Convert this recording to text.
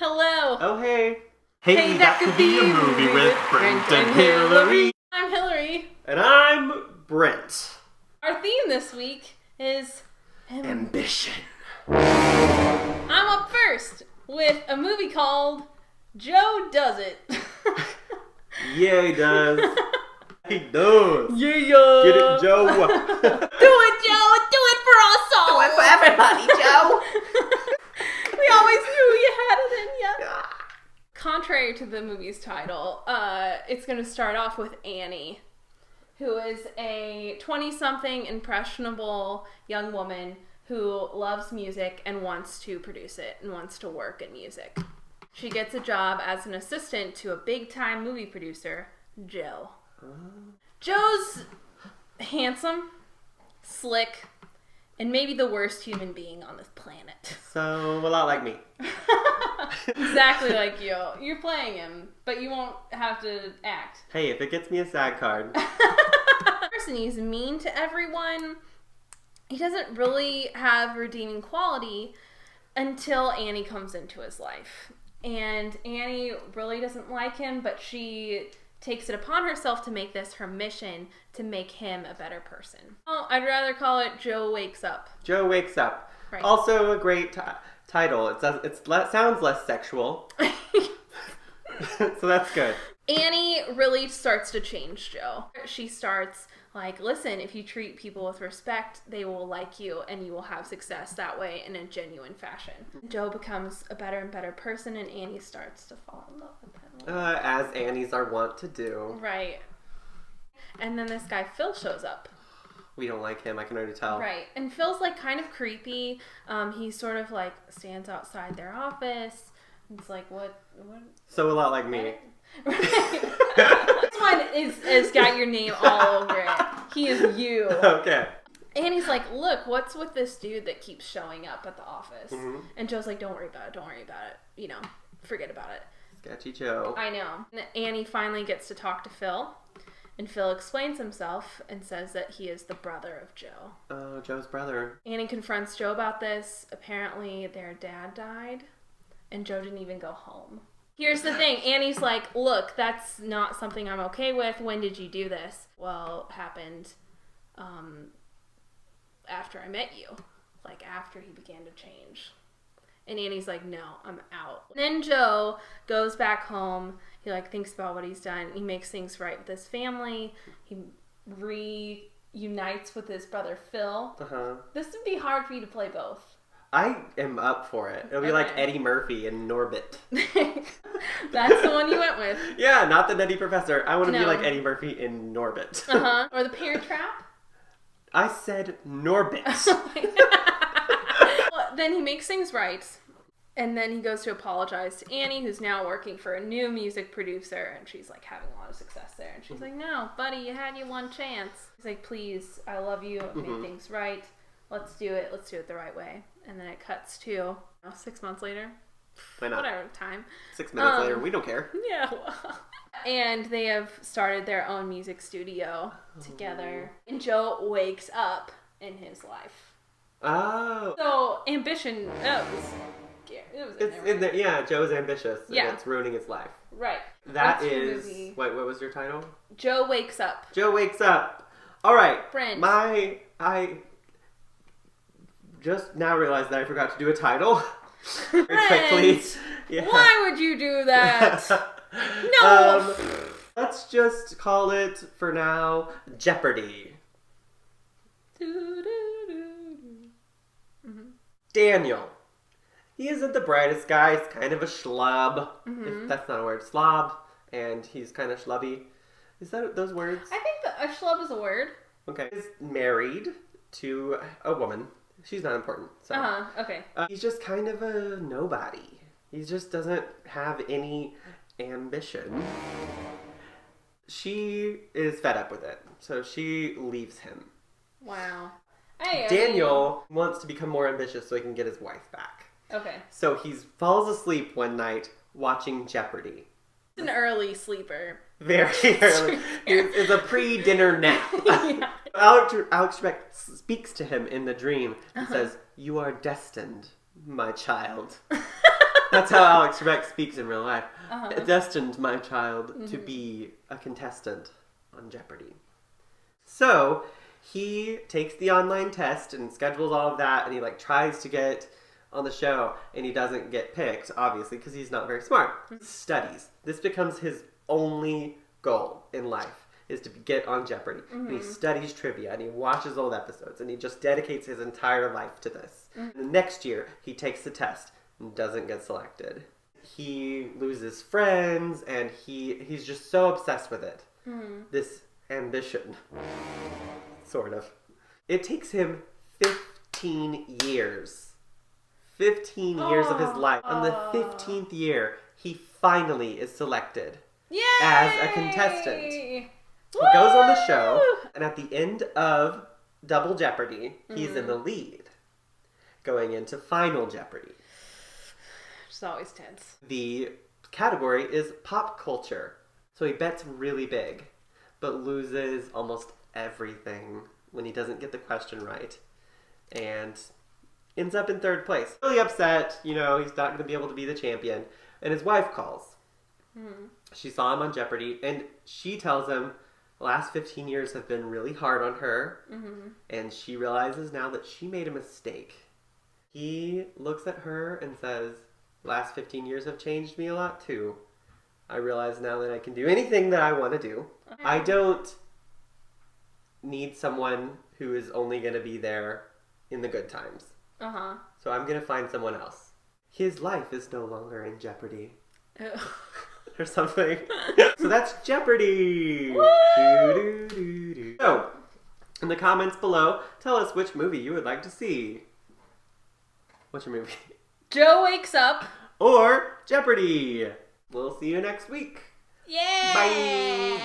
Hello. Oh, hey. Hey, that could be a movie with Brent and Hilary. I'm Hilary. And I'm Brent. Our theme this week is ambition. I'm up first with a movie called Joe Does It. Yeah, he does. He does. Yeah. Get it, Joe. Do it, Joe. Do it for us all. Do it for everybody, Joe. We always knew you had it in you. Contrary to the movie's title, it's going to start off with Annie, who is a 20-something impressionable young woman who loves music and wants to produce it and wants to work in music. She gets a job as an assistant to a big-time movie producer, Joe. Joe's handsome, slick, and maybe the worst human being on this planet. So, a lot like me. Exactly like you. You're playing him, but you won't have to act. Hey, if it gets me a SAG card. Person, he's mean to everyone. He doesn't really have redeeming quality until Annie comes into his life. And Annie really doesn't like him, but she takes it upon herself to make this her mission to make him a better person. Oh, I'd rather call it Joe Wakes Up. Joe Wakes Up. Right. Also a great title. It sounds less sexual. So that's good. Annie really starts to change Joe. She starts like, listen, if you treat people with respect, they will like you and you will have success that way in a genuine fashion. Joe becomes a better and better person and Annie starts to fall in love with him. As Annies are wont to do. Right. And then this guy Phil shows up. We don't like him, I can already tell. Right. And Phil's like kind of creepy. He sort of like stands outside their office. It's like, what? So a lot like me. Right. This one has got your name all over it. He is you. Okay. And he's like, look, what's with this dude that keeps showing up at the office? Mm-hmm. And Joe's like, don't worry about it. You know, forget about it. Sketchy Joe. I know. And Annie finally gets to talk to Phil. And Phil explains himself and says that he is the brother of Joe. Oh, Joe's brother. Annie confronts Joe about this. Apparently, their dad died. And Joe didn't even go home. Here's the thing. Annie's like, look, that's not something I'm okay with. When did you do this? Well, it happened after I met you. Like, after he began to change. And Annie's like, no, I'm out. Then Joe goes back home. He, like, thinks about what he's done. He makes things right with his family. He reunites with his brother Phil. Uh-huh. This would be hard for you to play both. I am up for it. It'll be like Eddie Murphy in Norbit. That's the one you went with. Yeah, not the Nutty Professor. I want to be like Eddie Murphy in Norbit. Uh-huh. Or the Parent Trap. I said Norbit. Well, then he makes things right. And then he goes to apologize to Annie, who's now working for a new music producer. And she's like having a lot of success there. And she's like, no, buddy, you had your one chance. He's like, please, I love you. I made things right. Let's do it. Let's do it the right way. And then it cuts to 6 months later. Why not? Whatever time. 6 minutes later, we don't care. Yeah. And they have started their own music studio together. And Joe wakes up in his life. Oh. So ambition, It's in there. Yeah, Joe's ambitious. Yeah. And it's ruining his life. Right. That What's your is... movie? Wait, what was your title? Joe Wakes Up. Joe Wakes Up. All right. Brent. I just now realized that I forgot to do a title. Very quickly. Yeah. Why would you do that? No. Let's just call it, for now, Jeopardy. Mm-hmm. Daniel. He isn't the brightest guy. He's kind of a schlub. If that's not a word. Slob. And he's kind of schlubby. Is that those words? I think a schlub is a word. Okay. He's married to a woman. She's not important. So. Okay. He's just kind of a nobody. He just doesn't have any ambition. She is fed up with it. So she leaves him. Wow. Daniel wants to become more ambitious so he can get his wife back. Okay. So he falls asleep one night watching Jeopardy. An early sleeper. Very early. It's a pre-dinner nap. Yeah. Alex Trebek speaks to him in the dream and says, "You are destined, my child." That's how Alex Trebek speaks in real life. Uh-huh. Destined my child to be a contestant on Jeopardy. So he takes the online test and schedules all of that, and he like tries to get on the show, and he doesn't get picked, obviously, because he's not very smart. Studies. This becomes his only goal in life, is to get on Jeopardy. And he studies trivia, and he watches old episodes, and he just dedicates his entire life to this. And the next year, he takes the test and doesn't get selected. He loses friends, and he's just so obsessed with it. This ambition. Sort of. It takes him 15 years. 15 years of his life. On the 15th year, he finally is selected as a contestant. He goes on the show, and at the end of Double Jeopardy, he's in the lead, going into Final Jeopardy. It's always tense. The category is pop culture. So he bets really big, but loses almost everything when he doesn't get the question right. And ends up in third place. Really upset, he's not going to be able to be the champion. And his wife calls. She saw him on Jeopardy, and she tells him the last 15 years have been really hard on her, and she realizes now that she made a mistake. He looks at her and says, the last 15 years have changed me a lot too. I realize now that I can do anything that I want to do. I don't need someone who is only going to be there in the good times. So I'm going to find someone else. His life is no longer in jeopardy. Or something. So that's Jeopardy! So, in the comments below, tell us which movie you would like to see. What's your movie? Joe Wakes Up. Or Jeopardy! We'll see you next week. Yay! Bye!